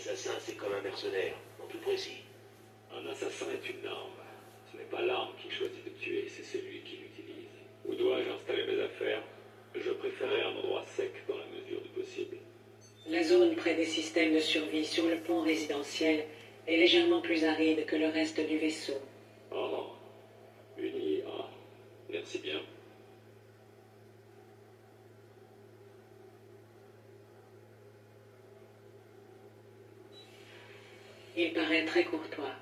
assassin, c'est comme un mercenaire, en tout précis. Un assassin est une arme. Ce n'est pas l'arme qui choisit de tuer, c'est celui qui l'utilise. Où dois-je installer mes affaires? Je préférais un endroit sec dans la mesure du possible. La zone près des systèmes de survie sur le pont résidentiel est légèrement plus aride que le reste du vaisseau. Oh, une IA. Merci bien. Il paraît très courtois.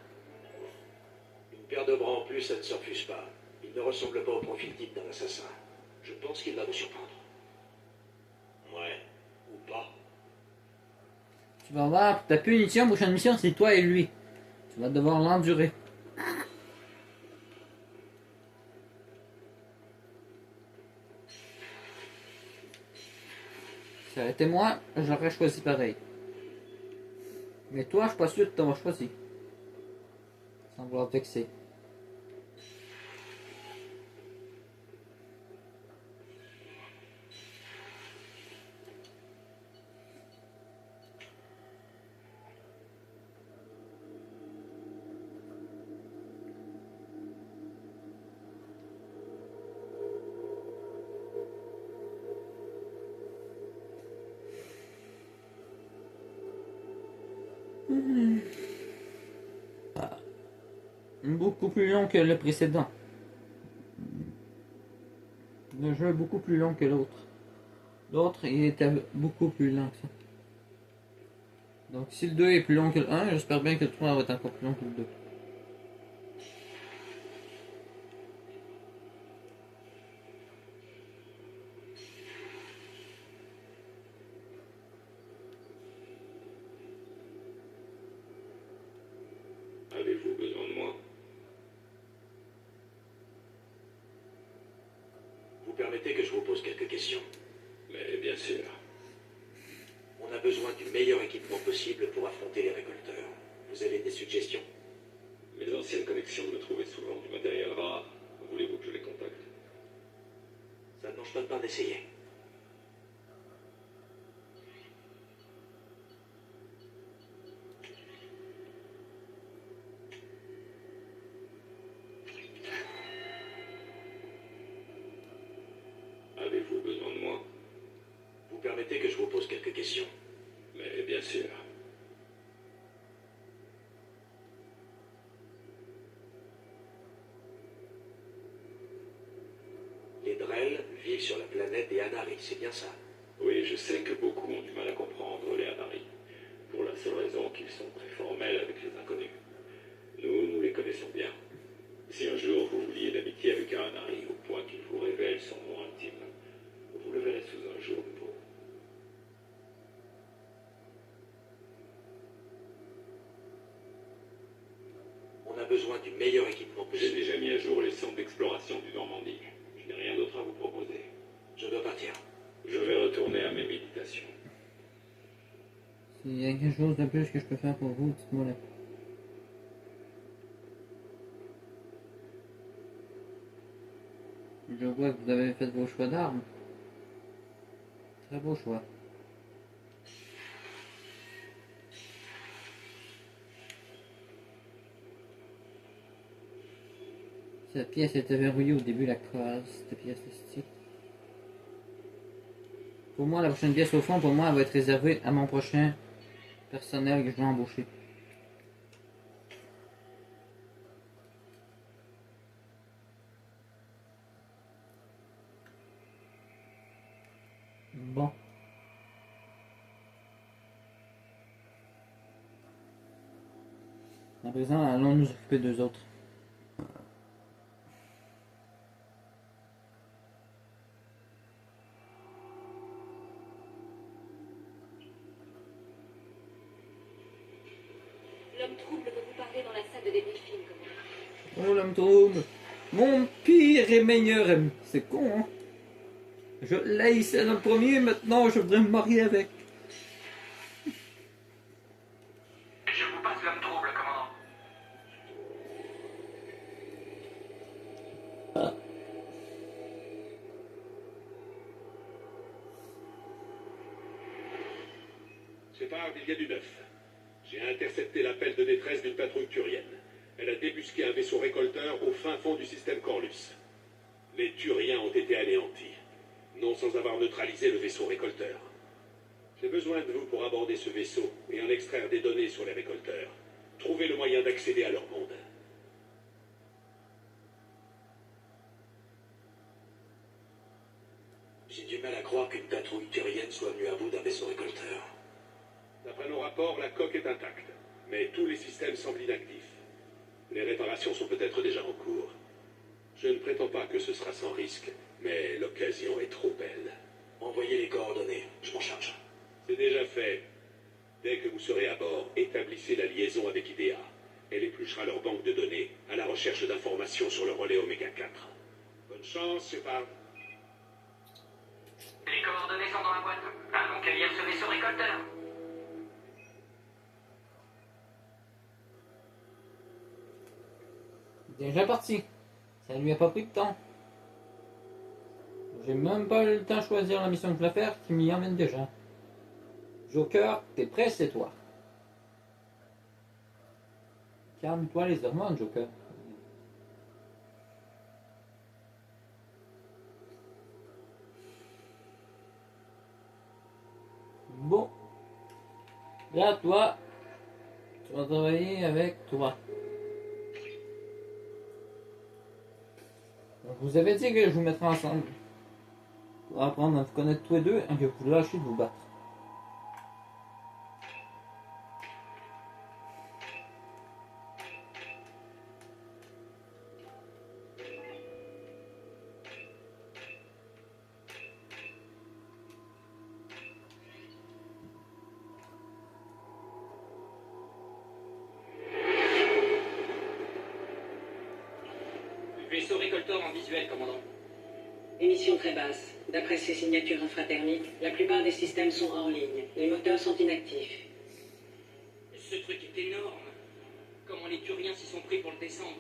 Une paire de bras en plus, ça ne se refuse pas. Il ne ressemble pas au profil type d'un assassin. Je pense qu'il va vous surprendre. Ouais, ou pas. Tu vas voir, ta punition, prochaine mission, c'est toi et lui. Tu vas devoir l'endurer. Si ça avait été moi, j'aurais choisi pareil. Mais toi, je suis pas sûr de t'avoir choisi. Sans vouloir te vexer. Beaucoup plus long que le précédent. Le jeu est beaucoup plus long que l'autre. L'autre, il était beaucoup plus lent que ça. Donc si le 2 est plus long que le 1, j'espère bien que le 3 va être encore plus long que le 2. Avez-vous besoin de moi? Vous permettez que je vous pose quelques questions? Mais bien sûr. On a besoin du meilleur équipement possible pour affronter les récolteurs. Vous avez des suggestions? Mes anciennes connexions me trouvaient souvent du matériel rare. Voulez-vous que je les contacte? Ça ne mange pas de pain d'essayer. Avez-vous besoin de moi? Vous permettez que je vous pose quelques questions? Mais bien sûr. Les Drell vivent sur la planète des Anari, c'est bien ça? Oui, je sais que beaucoup ont du mal à comprendre les Anari, pour la seule raison qu'ils sont très formels avec les inconnus. Nous les connaissons bien. Si un jour vous vous liez d'amitié avec un Anari au point qu'il vous révèle son nom intime, vous le verrez sous un jour de peau. On a besoin du meilleur équipement J'ai possible. déjà mis à jour les centres d'exploration du Normandie. Je n'ai rien d'autre à vous proposer. Je dois partir. Je vais retourner à mes méditations. S'il y a quelque chose de plus que je peux faire pour vous, dites-moi là. Je vois que vous avez fait vos choix d'armes. Très beau choix. Cette pièce était verrouillée au début, la case, cette pièce-ci. Pour moi, la prochaine pièce au fond, pour moi, elle va être réservée à mon prochain personnel que je vais embaucher. Bon. À présent, allons nous occuper d'eux autres. L'homme trouble veut vous parler dans la salle de débriefing, commandant. Oh, l'homme trouble. Mon pire et meilleur ami. C'est con, hein? Je l'haïssais dans le premier, maintenant je voudrais me marier avec. Je vous passe l'homme trouble, commandant. Shepard, il y a du neuf. J'ai intercepté l'appel de détresse d'une patrouille turienne. Elle a débusqué un vaisseau récolteur au fin fond du système Corlus. Les Turiens ont été anéantis, non sans avoir neutralisé le vaisseau récolteur. J'ai besoin de vous pour aborder ce vaisseau et en extraire des données sur les récolteurs. Trouvez le moyen d'accéder à leur monde. J'ai du mal à croire qu'une patrouille turienne soit venue à bout d'un vaisseau récolteur. D'après nos rapports, la coque est intacte, mais tous les systèmes semblent inactifs. Les réparations sont peut-être déjà en cours. Je ne prétends pas que ce sera sans risque, mais l'occasion est trop belle. Envoyez les coordonnées, je m'en charge. C'est déjà fait. Dès que vous serez à bord, établissez la liaison avec IDEA. Elle épluchera leur banque de données à la recherche d'informations sur le relais Oméga 4. Bonne chance, Shepard. Les coordonnées sont dans la boîte. Allons cueillir ce vaisseau récolteur. Déjà parti. Ça lui a pas pris de temps. J'ai même pas eu le temps de choisir la mission que je vais faire qui m'y emmène déjà. Joker, t'es prêt, c'est toi. Calme-toi les hormones, Joker. Bon. Là, toi, tu vas travailler avec toi. Donc, vous avez dit que je vous mettrai ensemble. Pour apprendre à vous connaître tous les deux et que vous lâchez de vous battre. Vaisseau récolteur en visuel, commandant. Émission très basse. D'après ces signatures infrathermiques, la plupart des systèmes sont hors ligne. Les moteurs sont inactifs. Ce truc est énorme. Comment les Turiens s'y sont pris pour le descendre?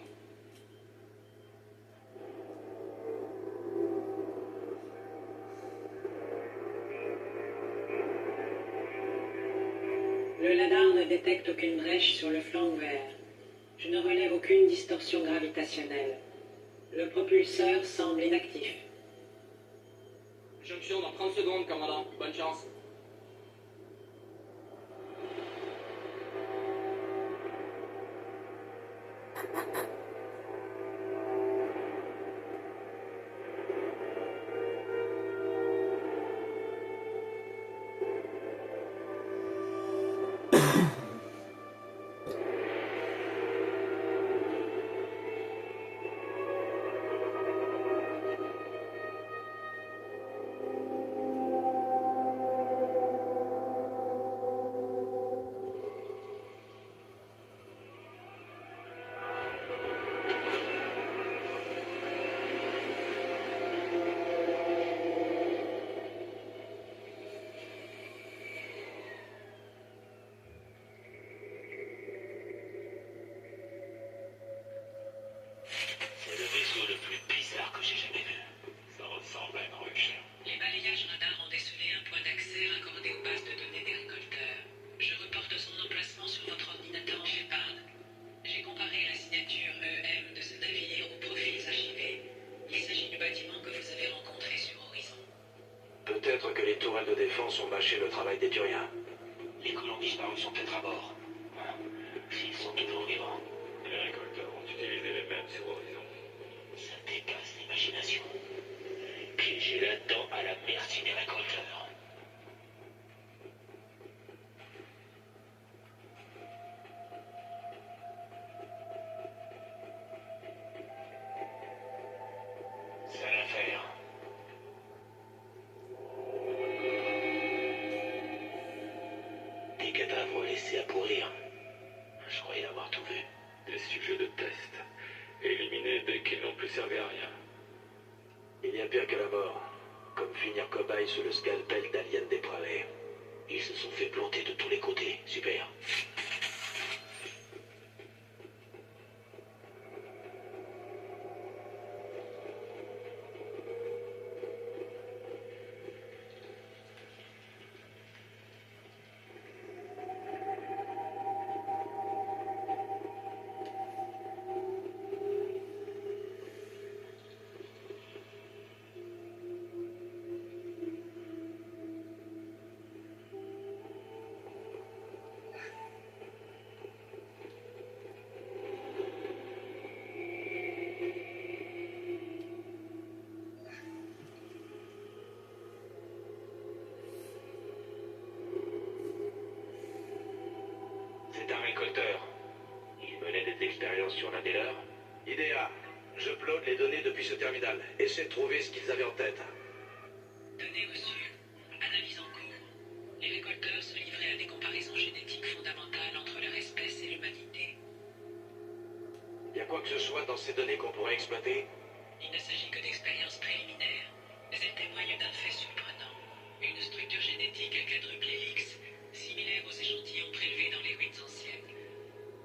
Le LADAR ne détecte aucune brèche sur le flanc ouvert. Je ne relève aucune distorsion gravitationnelle. Le propulseur semble inactif. Jonction dans 30 secondes, commandant. Bonne chance. C'est le vaisseau le plus bizarre que j'ai jamais vu. Ça ressemble à une ruche. Les balayages radars ont décelé un point d'accès raccordé aux bases de données des récolteurs. Je reporte son emplacement sur votre ordinateur en Shepard. J'ai comparé la signature EM de ce navire aux profils archivés. Il s'agit du bâtiment que vous avez rencontré sur Horizon. Peut-être que les tourelles de défense ont bâché le travail des Turiens. Les colons disparus sont peut-être à bord. S'ils sont toujours vivants, Les récolteurs ont utilisé les mêmes sur Horizon. ça dépasse l'imagination. Piégé là-dedans à la merci des récolteurs. C'est l'affaire. Des cadavres laissés à pourrir. Je croyais avoir tout vu. Des sujets de test. Éliminés dès qu'ils n'ont plus servi à rien. Il y a pire que la mort. Comme finir cobaye sous le scalpel d'aliens dépravés. Ils se sont fait planter de tous les côtés. Super. d'expérience sur l'un des leurs? Idea, je upload les données depuis ce terminal. Essaie de trouver ce qu'ils avaient en tête. Données reçues. Analyse en cours. Les récolteurs se livraient à des comparaisons génétiques fondamentales entre leur espèce et l'humanité. Y a quoi que ce soit dans ces données qu'on pourrait exploiter? Il ne s'agit que d'expériences préliminaires, mais elles témoignent d'un fait surprenant. Une structure génétique à quadruple hélix, similaire aux échantillons prélevés dans les ruines anciennes.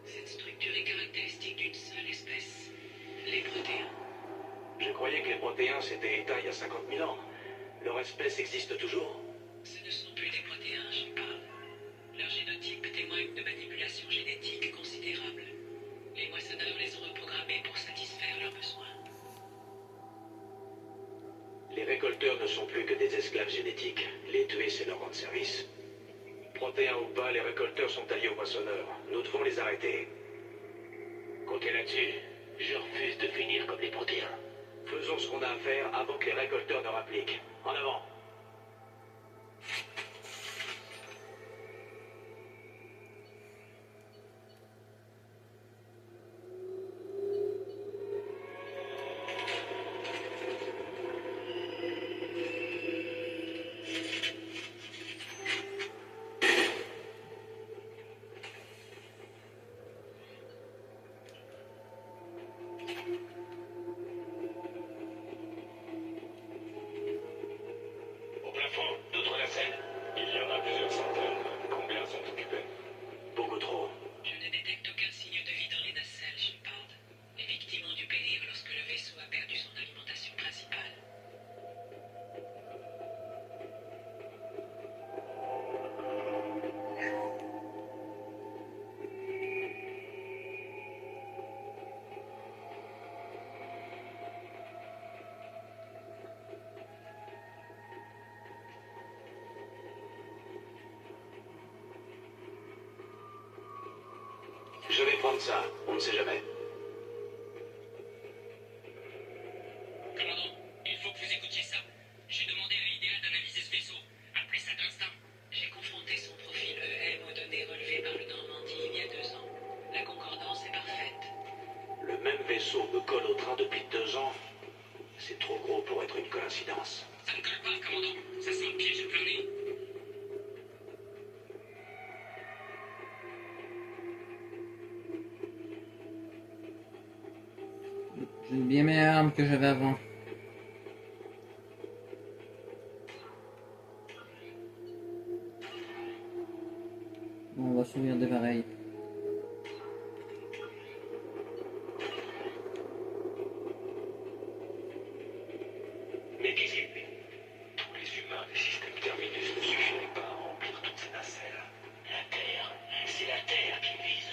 Cette structure est caractéristique d'une seule espèce, les protéins. Je croyais que les protéins s'étaient éteints il y a 50 000 ans. Leur espèce existe toujours? Ce ne sont plus des protéins, j'y parle. Leur génotype témoigne de manipulations génétiques considérables. Les moissonneurs les ont reprogrammés pour satisfaire leurs besoins. Les récolteurs ne sont plus que des esclaves génétiques. Les tuer, c'est leur rendre service. Protéins ou pas, les récolteurs sont alliés aux moissonneurs. Nous devons les arrêter. Comptez là-dessus. Je refuse de finir comme les protéins. Faisons ce qu'on a à faire avant que les récolteurs ne rappliquent. En avant. Au plafond, d'autres nacelles? Il y en a plusieurs centaines. Combien sont occupés? Beaucoup trop. Je ne détecte aucun signe de vie dans les nacelles, Shepard. Les victimes ont dû périr lorsque le vaisseau a perdu son alimentation principale. Je vais prendre ça. On ne sait jamais. Commandant, il faut que vous écoutiez ça. J'ai demandé à Idea d'analyser ce vaisseau. Après ça d'instinct. J'ai confronté son profil EM aux données relevées par le Normandie il y a 2 ans. La concordance est parfaite. Le même vaisseau me colle au train depuis 2 ans. C'est trop gros pour être une coïncidence. Ça ne colle pas, commandant. Ça sent le piège à plein nez. J'ai une bien meilleure arme que j'avais avant. Bon, on va s'ouvrir des pareils. Mais qu'est-ce qu'il fait? Tous les humains des systèmes terminus ne suffiraient pas à remplir toutes ces nacelles. La Terre. C'est la Terre qui vise.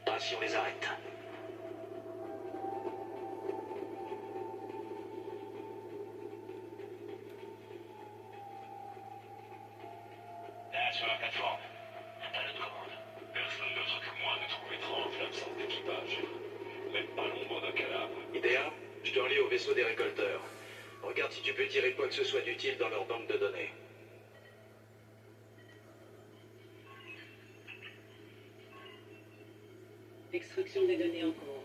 Pas si on les arrête. Là, sur la plateforme. Un panneau de commande. Personne d'autre que moi ne trouve étrange l'absence d'équipage. Même pas l'ombre d'un cadavre. Idea, je te relie au vaisseau des récolteurs. Regarde si tu peux tirer quoi que ce soit d'utile dans leur banque de données. Extraction des données en cours.